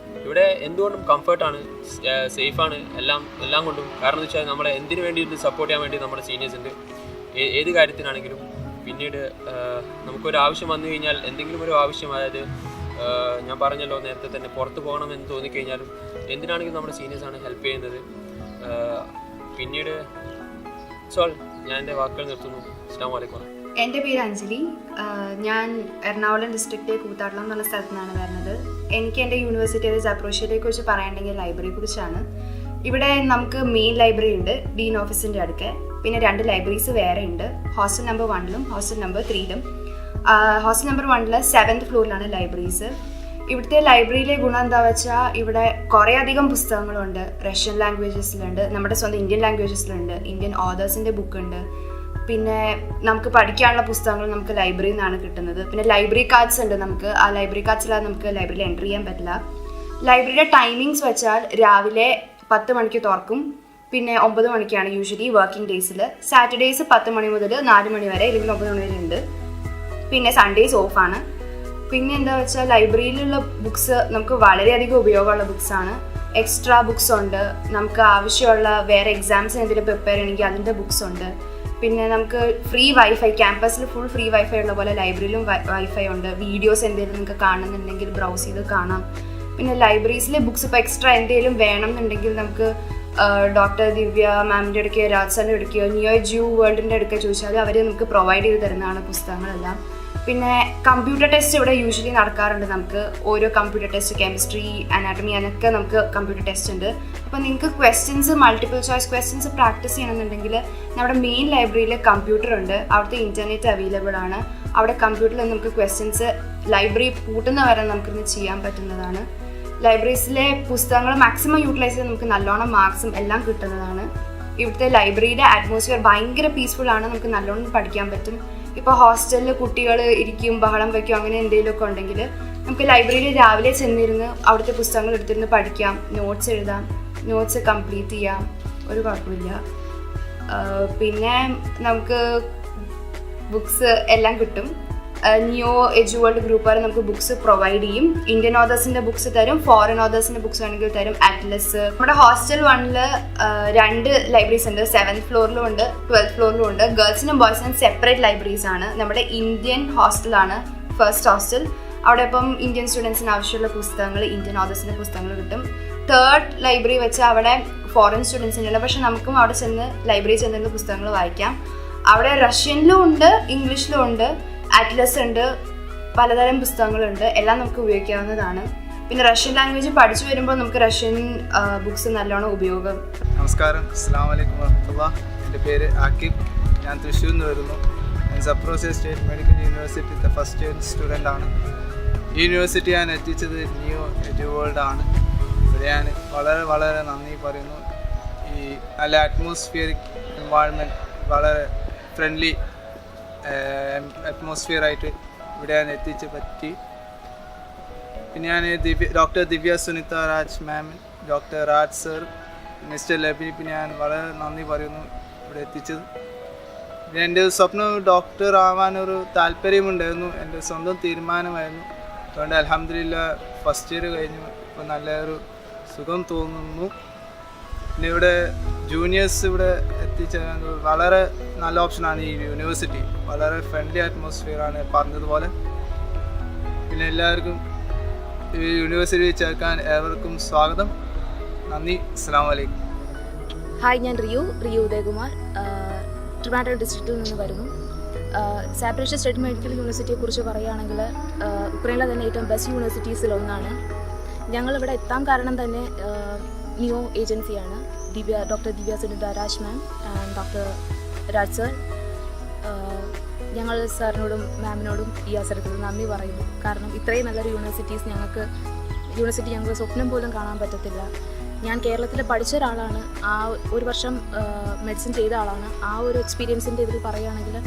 ഇവിടെ എന്തുകൊണ്ടും കംഫർട്ടാണ്, സേഫാണ്, എല്ലാം കൊണ്ടും. കാരണം എന്ന് വെച്ചാൽ നമ്മളെ എന്തിനു വേണ്ടിയിട്ട് സപ്പോർട്ട് ചെയ്യാൻ വേണ്ടി നമ്മുടെ സീനിയേഴ്സ് ഉണ്ട്, ഏത് കാര്യത്തിനാണെങ്കിലും. പിന്നീട് നമുക്കൊരു ആവശ്യം വന്നു കഴിഞ്ഞാൽ, എന്തെങ്കിലും ഒരു ആവശ്യം, അതായത് ഞാൻ പറഞ്ഞല്ലോ നേരത്തെ തന്നെ, പുറത്ത് പോകണമെന്ന് തോന്നിക്കഴിഞ്ഞാലും എന്തിനാണെങ്കിലും നമ്മുടെ സീനിയേഴ്സാണ് ഹെൽപ്പ് ചെയ്യുന്നത്. പിന്നീട് ഞാൻ എൻ്റെ വാക്കുകൾ നിർത്തുന്നു. അസ്സലാമു അലൈക്കും. എൻ്റെ പേര് അഞ്ജലി. ഞാൻ എറണാകുളം ഡിസ്ട്രിക്റ്റിലെ കൂത്താട്ടളം എന്നുള്ള സ്ഥലത്തു നിന്നാണ് വരുന്നത്. എനിക്ക് എൻ്റെ യൂണിവേഴ്സിറ്റിയുടെ ജാപ്രോഷ്യയെ കുറിച്ച് പറയാനുണ്ടെങ്കിൽ ലൈബ്രറിയെ കുറിച്ചാണ്. ഇവിടെ നമുക്ക് മെയിൻ ലൈബ്രറി ഉണ്ട് ഡീൻ ഓഫീസിൻ്റെ അടുക്കെ. പിന്നെ 2 ലൈബ്രറീസ് വേറെ ഉണ്ട്, ഹോസ്റ്റൽ നമ്പർ 1ലും ഹോസ്റ്റൽ നമ്പർ 3ലും. ഹോസ്റ്റൽ നമ്പർ 1ൽ 7th ഫ്ലോറിലാണ് ലൈബ്രറീസ്. ഇവിടുത്തെ ലൈബ്രറിയിലെ ഗുണം എന്താ വെച്ചാൽ ഇവിടെ കുറേ അധികം പുസ്തകങ്ങളുണ്ട്. റഷ്യൻ ലാംഗ്വേജസിലുണ്ട്, നമ്മുടെ സ്വന്തം ഇന്ത്യൻ ലാംഗ്വേജസിലുണ്ട്, ഇന്ത്യൻ ഓതേഴ്സിൻ്റെ ബുക്കുണ്ട്. പിന്നെ നമുക്ക് പഠിക്കാനുള്ള പുസ്തകങ്ങൾ നമുക്ക് ലൈബ്രറിയിൽ നിന്നാണ് കിട്ടുന്നത്. പിന്നെ ലൈബ്രറി കാർഡ്സ് ഉണ്ട് നമുക്ക്. ആ ലൈബ്രറി കാർഡ്സിലാണ് നമുക്ക് ലൈബ്രറിയിൽ എൻ്റർ ചെയ്യാൻ പറ്റില്ല. ലൈബ്രറിയുടെ ടൈമിങ്സ് വെച്ചാൽ രാവിലെ 10 മണിക്ക് തുറക്കും, പിന്നെ 9 മണിക്കാണ് യൂഷ്വലി വർക്കിംഗ് ഡേയ്സിൽ. സാറ്റർഡേയ്സ് 10 മണി മുതൽ 4 മണി വരെ, അല്ലെങ്കിൽ 9 മണി വരെ ഉണ്ട്. പിന്നെ സൺഡേയ്സ് ഓഫാണ്. പിന്നെ എന്താ വെച്ചാൽ ലൈബ്രറിയിലുള്ള ബുക്സ് നമുക്ക് വളരെയധികം ഉപയോഗമുള്ള ബുക്സാണ്. എക്സ്ട്രാ ബുക്സ് ഉണ്ട്, നമുക്ക് ആവശ്യമുള്ള വേറെ എക്സാംസ് എന്തെങ്കിലും പ്രിപ്പയർ ചെയ്യണമെങ്കിൽ അതിൻ്റെ ബുക്സ് ഉണ്ട്. പിന്നെ നമുക്ക് ഫ്രീ വൈഫൈ, ക്യാമ്പസിൽ ഫുൾ ഫ്രീ വൈഫൈ ഉള്ള പോലെ ലൈബ്രറിയിലും വൈഫൈ ഉണ്ട്. വീഡിയോസ് എന്തെങ്കിലും നിങ്ങൾക്ക് കാണുന്നുണ്ടെങ്കിൽ ബ്രൗസ് ചെയ്ത് കാണാം. പിന്നെ ലൈബ്രറീസിലെ ബുക്സ് ഇപ്പോൾ എക്സ്ട്രാ എന്തെങ്കിലും വേണം എന്നുണ്ടെങ്കിൽ നമുക്ക് ഡോക്ടർ ദിവ്യ മാമിൻ്റെ അടുക്കയോ രാജ് സാറിൻ്റെ അടുക്കയോ നിയോ ജ്യൂ വേൾഡിൻ്റെ അടുക്കോ ചോദിച്ചാൽ അവർ നമുക്ക് പ്രൊവൈഡ് ചെയ്ത് തരുന്നതാണ് പുസ്തകങ്ങളെല്ലാം. പിന്നെ കമ്പ്യൂട്ടർ ടെസ്റ്റ് ഇവിടെ യൂഷ്വലി നടക്കാറുണ്ട്. നമുക്ക് ഓരോ കമ്പ്യൂട്ടർ ടെസ്റ്റ്, കെമിസ്ട്രി, അനാട്ടമി, അതിനൊക്കെ നമുക്ക് കമ്പ്യൂട്ടർ ടെസ്റ്റ് ഉണ്ട്. അപ്പോൾ നിങ്ങൾക്ക് questions, multiple choice questions practice ചെയ്യണമെന്നുണ്ടെങ്കിൽ നമ്മുടെ മെയിൻ ലൈബ്രറിയിൽ കമ്പ്യൂട്ടർ ഉണ്ട്. അവിടുത്തെ ഇൻ്റർനെറ്റ് അവൈലബിൾ ആണ്. അവിടെ കമ്പ്യൂട്ടറിൽ നമുക്ക് ക്വസ്റ്റ്യൻസ് ലൈബ്രറി പൂട്ടുന്ന വരെ നമുക്കിന്ന് ചെയ്യാൻ പറ്റുന്നതാണ്. ലൈബ്രറീസിലെ പുസ്തകങ്ങൾ മാക്സിമം യൂട്ടിലൈസ് ചെയ്ത് നമുക്ക് നല്ലോണം മാർക്സും എല്ലാം കിട്ടുന്നതാണ്. ഇവിടുത്തെ ലൈബ്രറിയുടെ അറ്റ്മോസ്ഫിയർ ഭയങ്കര പീസ്ഫുൾ ആണ്, നമുക്ക് നല്ലോണം പഠിക്കാൻ പറ്റും. ഇപ്പോൾ ഹോസ്റ്റലിൽ കുട്ടികൾ ഇരിക്കും, ബഹളം വയ്ക്കും, അങ്ങനെ എന്തെങ്കിലുമൊക്കെ ഉണ്ടെങ്കിൽ നമുക്ക് ലൈബ്രറിയിൽ രാവിലെ ചെന്നിരുന്ന് അവിടുത്തെ പുസ്തകങ്ങൾ എടുത്തിരുന്ന് പഠിക്കാം, നോട്ട്സ് എഴുതാം, നോട്ട്സ് കംപ്ലീറ്റ് ചെയ്യാം, ഒരു കുഴപ്പമില്ല. പിന്നെ നമുക്ക് ബുക്സ് എല്ലാം കിട്ടും. നിയോ എജു വേൾഡ് ഗ്രൂപ്പുകാർ നമുക്ക് ബുക്സ് പ്രൊവൈഡ് ചെയ്യും. ഇന്ത്യൻ ഓതേഴ്സിൻ്റെ ബുക്സ് തരും, ഫോറിൻ ഓതേഴ്സിൻ്റെ ബുക്സ് വേണമെങ്കിൽ തരും. അറ്റ്ലസ്. നമ്മുടെ ഹോസ്റ്റൽ 1ൽ 2 ലൈബ്രറീസ് ഉണ്ട്, 7th ഫ്ലോറിലും ഉണ്ട്, 12th ഫ്ലോറിലും ഉണ്ട്. ഗേൾസിനും ബോയ്സിനും സെപ്പറേറ്റ് ലൈബ്രറീസ് ആണ്. നമ്മുടെ ഇന്ത്യൻ ഹോസ്റ്റലാണ് ഫസ്റ്റ് ഹോസ്റ്റൽ. അവിടെ ഇപ്പം ഇന്ത്യൻ സ്റ്റുഡൻസിന് ആവശ്യമുള്ള പുസ്തകങ്ങൾ, ഇന്ത്യൻ ഓതേഴ്സിൻ്റെ പുസ്തകങ്ങൾ കിട്ടും. 3rd ലൈബ്രറി വെച്ചാൽ അവിടെ ഫോറിൻ സ്റ്റുഡൻസിനുള്ള, പക്ഷെ നമുക്കും അവിടെ ചെന്ന് ലൈബ്രറി ചെന്നിരുന്ന പുസ്തകങ്ങൾ വായിക്കാം. അവിടെ റഷ്യനിലും ഉണ്ട്, ഇംഗ്ലീഷിലും ഉണ്ട്, അറ്റ്ലസ് ഉണ്ട്, പലതരം പുസ്തകങ്ങളുണ്ട്, എല്ലാം നമുക്ക് ഉപയോഗിക്കാവുന്നതാണ്. പിന്നെ റഷ്യൻ ലാംഗ്വേജ് പഠിച്ചു വരുമ്പോൾ നമുക്ക് റഷ്യൻ ബുക്സ് നല്ലോണം ഉപയോഗം. നമസ്കാരം, അസ്സലാമു അലൈക്കും വറഹ്മത്തുള്ളാഹി. എൻ്റെ പേര് ആക്കിബ്, ഞാൻ തൃശ്ശൂരിൽ നിന്ന് വരുന്നു. ഞാൻ സപ്രോസിയ സ്റ്റേറ്റ് മെഡിക്കൽ യൂണിവേഴ്സിറ്റിയിലെ ഫസ്റ്റ് ഇയർ സ്റ്റുഡൻ്റ് ആണ്. ഈ യൂണിവേഴ്സിറ്റി ഞാൻ എത്തിച്ചത് നിയോ എജു വേൾഡ് ആണ്. ഇവിടെ ഞാൻ വളരെ വളരെ നന്ദി പറയുന്നു. ഈ നല്ല അറ്റ്മോസ്ഫിയറിക് എൻവയൺമെൻറ്റ്, വളരെ ഫ്രണ്ട്ലി അറ്റ്മോസ്ഫിയറായിട്ട് ഇവിടെ ഞാൻ എത്തിച്ച് പറ്റി. പിന്നെ ഞാൻ ഡോക്ടർ ദിവ്യ സുനിത രാജ് മാം, ഡോക്ടർ രാജ് സർ, മിസ്റ്റർ ലബിനി, പിന്നെ ഞാൻ വളരെ നന്ദി പറയുന്നു ഇവിടെ എത്തിച്ചത്. പിന്നെ എൻ്റെ സ്വപ്നം ഡോക്ടർ ആവാനൊരു താല്പര്യമുണ്ടായിരുന്നു, എൻ്റെ സ്വന്തം തീരുമാനമായിരുന്നു. അതുകൊണ്ട് അൽഹംദുലില്ലാഹ് ഫസ്റ്റ് ഇയർ കഴിഞ്ഞു, ഇപ്പോൾ നല്ലൊരു സുഖം തോന്നുന്നു. പിന്നെ ഇവിടെ ജൂനിയേഴ്സ് ഇവിടെ എത്തിച്ചേരാൻ വളരെ നല്ല ഓപ്ഷനാണ് ഈ യൂണിവേഴ്സിറ്റി. വളരെ ഫ്രണ്ട്ലി അറ്റ്മോസ്ഫിയറാണ് പറഞ്ഞതുപോലെ. പിന്നെ എല്ലാവർക്കും ഈ യൂണിവേഴ്സിറ്റിയിൽ ചേർക്കാൻ ഏവർക്കും സ്വാഗതം. നന്ദി. അസ്സലാമു അലൈക്കും. ഹായ്, ഞാൻ റിയു ഉദയകുമാർ, ട്രിവാൻഡ്രം ഡിസ്ട്രിക്റ്റിൽ നിന്ന് വരുന്നു. സാപ്രേഷ്യ സ്റ്റേറ്റ് മെഡിക്കൽ യൂണിവേഴ്സിറ്റിയെ കുറിച്ച് പറയുകയാണെങ്കിൽ ഉക്രൈനിലെ തന്നെ ഏറ്റവും ബെസ്റ്റ് യൂണിവേഴ്സിറ്റീസിലൊന്നാണ്. ഞങ്ങളിവിടെ എത്താൻ കാരണം തന്നെ നിയോ ഏജൻസിയാണ്. Doctor Divya Sunitha Raj ma'am and doctor Raj sir. ഞങ്ങൾ സാറിനോടും മാമിനോടും ഈ അവസരത്തിൽ നന്ദി പറയുന്നു. കാരണം ഇത്രയും നല്ലൊരു യൂണിവേഴ്സിറ്റി ഞങ്ങൾക്ക് സ്വപ്നം പോലും കാണാൻ പറ്റത്തില്ല. ഞാൻ കേരളത്തിൽ പഠിച്ച ഒരാളാണ്, ആ ഒരു വർഷം മെഡിസിൻ ചെയ്ത ആളാണ്. ആ ഒരു എക്സ്പീരിയൻസിൻ്റെ ഇതിൽ പറയുകയാണെങ്കിൽ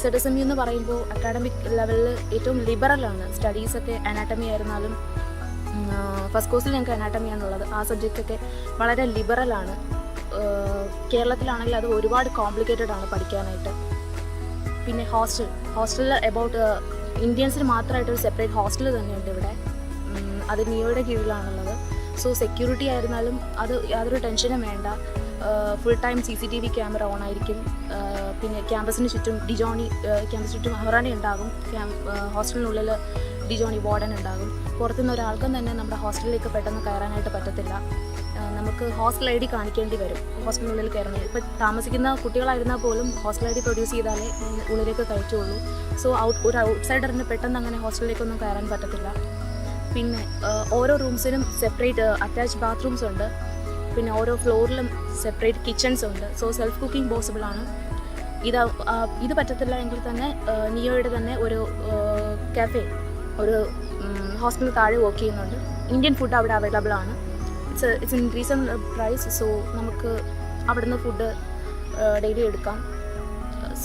zsmu എന്ന് പറയുമ്പോൾ അക്കാഡമിക് ലെവലിൽ ഏറ്റവും ലിബറലാണ്. സ്റ്റഡീസൊക്കെ അനാട്ടമി ആയിരുന്നാലും ഫസ്റ്റ് കോഴ്സിൽ ഞങ്ങൾക്ക് അനാട്ടമിയാണുള്ളത്. ആ സബ്ജക്റ്റൊക്കെ വളരെ ലിബറലാണ്. കേരളത്തിലാണെങ്കിൽ അത് ഒരുപാട് കോംപ്ലിക്കേറ്റഡ് ആണ് പഠിക്കാനായിട്ട്. പിന്നെ ഹോസ്റ്റലിൽ അബൌട്ട് ഇന്ത്യൻസിന് മാത്രമായിട്ടൊരു സെപ്പറേറ്റ് ഹോസ്റ്റൽ തന്നെയുണ്ട് ഇവിടെ. അത് നിയോയുടെ കീഴിലാണുള്ളത്. സോ സെക്യൂരിറ്റി ആയിരുന്നാലും അത് യാതൊരു ടെൻഷനും വേണ്ട. Full time CCTV camera on ആയിരിക്കും. പിന്നെ ക്യാമ്പസിന് ചുറ്റും ക്യാമ്പസിന് ചുറ്റും ഹൊറാനി ഉണ്ടാകും. ഹോസ്റ്റലിനുള്ളിൽ ഡിജോണി വാർഡൻ ഉണ്ടാകും. പുറത്തുനിന്ന് ഒരാൾക്കും തന്നെ നമ്മുടെ ഹോസ്റ്റലിലേക്ക് പെട്ടെന്ന് കയറാനായിട്ട് പറ്റത്തില്ല. നമുക്ക് ഹോസ്റ്റൽ ID കാണിക്കേണ്ടി വരും ഹോസ്റ്റലിനുള്ളിൽ കയറണമെങ്കിൽ. ഇപ്പോൾ താമസിക്കുന്ന കുട്ടികളായിരുന്നാൽ പോലും ഹോസ്റ്റൽ ID പ്രൊഡ്യൂസ് ചെയ്താലേ ഉള്ളിലേക്ക് കയറ്റുള്ളൂ. സോ ഒരു ഔട്ട്സൈഡറിന് പെട്ടെന്ന് അങ്ങനെ ഹോസ്റ്റലിലേക്കൊന്നും കയറാൻ പറ്റത്തില്ല. പിന്നെ ഓരോ റൂംസിനും സെപ്പറേറ്റ് അറ്റാച്ച്ഡ് ബാത്റൂംസ് ഉണ്ട്. പിന്നെ ഓരോ ഫ്ലോറിലും സെപ്പറേറ്റ് കിച്ചൺസ് ഉണ്ട്. സോ സെൽഫ് കുക്കിംഗ് പോസിബിൾ ആണ്. ഇത് പറ്റത്തില്ല എങ്കിൽ തന്നെ നിയോയുടെ തന്നെ ഒരു കാഫേ ഒരു ഹോസ്റ്റലിന് താഴെ വർക്ക് ചെയ്യുന്നുണ്ട്. ഇന്ത്യൻ ഫുഡ് അവിടെ അവൈലബിൾ ആണ്. It's in reasonable price. So നമുക്ക് അവിടെ നിന്ന് ഫുഡ് ഡെയിലി എടുക്കാം.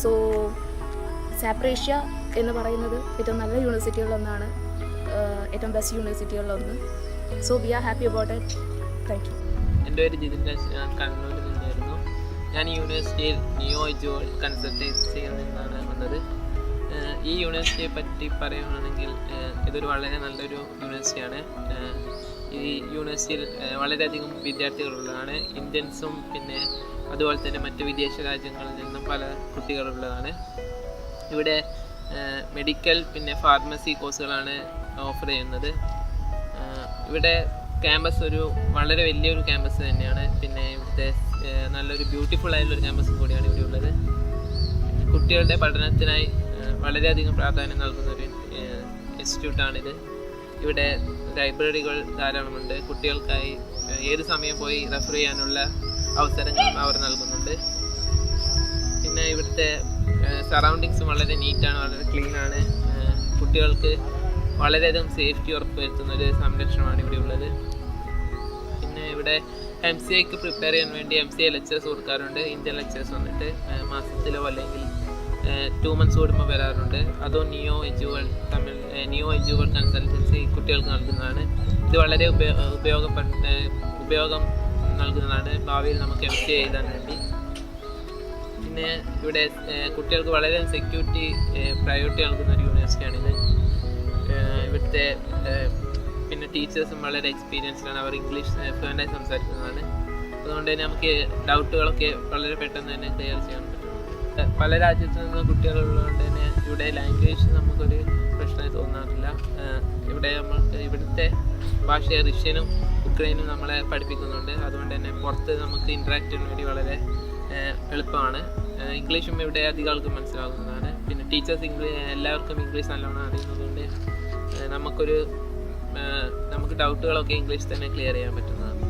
സോ സാപ്രേഷ്യ എന്ന് പറയുന്നത് ഏറ്റവും നല്ല യൂണിവേഴ്സിറ്റികളിലൊന്നാണ്, ഏറ്റവും ബെസ്റ്റ് യൂണിവേഴ്സിറ്റികളിലൊന്ന്. So we are happy about it. Thank you. എൻ്റെ പേര് ജിതിൻ രാജ്. ഞാൻ കണ്ണൂരിൽ നിന്നായിരുന്നു. ഞാൻ ഈ യൂണിവേഴ്സിറ്റിയിൽ നിയോ എജുവൽ കൺസൾട്ടൻസിയിൽ നിന്നാണ് വന്നത്. ഈ യൂണിവേഴ്സിറ്റിയെ പറ്റി പറയുകയാണെങ്കിൽ ഇതൊരു വളരെ നല്ലൊരു യൂണിവേഴ്സിറ്റിയാണ്. ഈ യൂണിവേഴ്സിറ്റിയിൽ വളരെയധികം വിദ്യാർത്ഥികളുള്ളതാണ്. ഇന്ത്യൻസും പിന്നെ അതുപോലെ തന്നെ മറ്റ് വിദേശ രാജ്യങ്ങളിൽ നിന്നും പല കുട്ടികളുള്ളതാണ്. ഇവിടെ മെഡിക്കൽ പിന്നെ ഫാർമസി കോഴ്സുകളാണ് ഓഫർ ചെയ്യുന്നത്. ഇവിടെ ക്യാമ്പസ് വളരെ വലിയൊരു ക്യാമ്പസ് തന്നെയാണ്. പിന്നെ ഇവിടുത്തെ നല്ലൊരു ബ്യൂട്ടിഫുൾ ആയിട്ടുള്ളൊരു ക്യാമ്പസും കൂടിയാണ് ഇവിടെ ഉള്ളത്. കുട്ടികളുടെ പഠനത്തിനായി വളരെയധികം പ്രാധാന്യം നൽകുന്നൊരു ഇൻസ്റ്റിറ്റ്യൂട്ടാണിത്. ഇവിടെ ലൈബ്രറികൾ ധാരാളമുണ്ട്. കുട്ടികൾക്കായി ഏത് സമയം പോയി റെഫർ ചെയ്യാനുള്ള അവസരങ്ങളും അവർ നൽകുന്നുണ്ട്. പിന്നെ ഇവിടുത്തെ സറൗണ്ടിങ്സും വളരെ നീറ്റാണ്, വളരെ ക്ലീനാണ്. കുട്ടികൾക്ക് വളരെയധികം സേഫ്റ്റി ഉറപ്പുവരുത്തുന്നൊരു സംരക്ഷണമാണ് ഇവിടെ ഉള്ളത്. പിന്നെ ഇവിടെ MCAക്ക് പ്രിപ്പയർ ചെയ്യാൻ വേണ്ടി MCA ലെക്ചേഴ്സ് കൊടുക്കാറുണ്ട്. ഇന്ത്യൻ ലെക്ചേഴ്സ് വന്നിട്ട് മാസത്തിലോ അല്ലെങ്കിൽ 2 months കൂടുമ്പോൾ വരാറുണ്ട്. അതോ നിയോ എജുവൽ കൺസൾട്ടൻസി കുട്ടികൾക്ക് നൽകുന്നതാണ്. ഇത് വളരെ ഉപയോഗം നൽകുന്നതാണ് ഭാവിയിൽ നമുക്ക് MCA എഴുതാൻ വേണ്ടി. പിന്നെ ഇവിടെ കുട്ടികൾക്ക് വളരെ സെക്യൂരിറ്റി പ്രയോറിറ്റി നൽകുന്ന ഒരു യൂണിവേഴ്സിറ്റിയാണിത്. ഇവിടുത്തെ പിന്നെ ടീച്ചേഴ്സും വളരെ എക്സ്പീരിയൻസ്ഡാണ്. അവർ ഇംഗ്ലീഷ് ഫ്ലുവൻ്റായി സംസാരിക്കുന്നതാണ്. അതുകൊണ്ട് തന്നെ നമുക്ക് ഡൗട്ടുകളൊക്കെ വളരെ പെട്ടെന്ന് തന്നെ ക്ലിയർ ചെയ്യാൻ പറ്റും. പല രാജ്യത്തു നിന്ന് കുട്ടികളുള്ളതുകൊണ്ട് തന്നെ ഇവിടെ ലാംഗ്വേജ് നമുക്കൊരു പ്രശ്നമായി തോന്നാറില്ല. ഇവിടുത്തെ ഭാഷയെ റഷ്യനും ഉക്രൈനും നമ്മളെ പഠിപ്പിക്കുന്നുണ്ട്. അതുകൊണ്ട് തന്നെ പുറത്ത് നമുക്ക് ഇൻട്രാക്ട് ചെയ്യാൻ വേണ്ടി വളരെ എളുപ്പമാണ്. ഇംഗ്ലീഷും ഇവിടെ അധികം ആൾക്കും മനസ്സിലാകുന്നതാണ്. പിന്നെ ടീച്ചേഴ്സ് എല്ലാവർക്കും ഇംഗ്ലീഷ് നല്ലോണം അറിയുന്നതുകൊണ്ട് നമുക്ക് ഡൗട്ടുകളൊക്കെ ഇംഗ്ലീഷ് തന്നെ ക്ലിയർ ചെയ്യാൻ പറ്റുന്നതാണ്.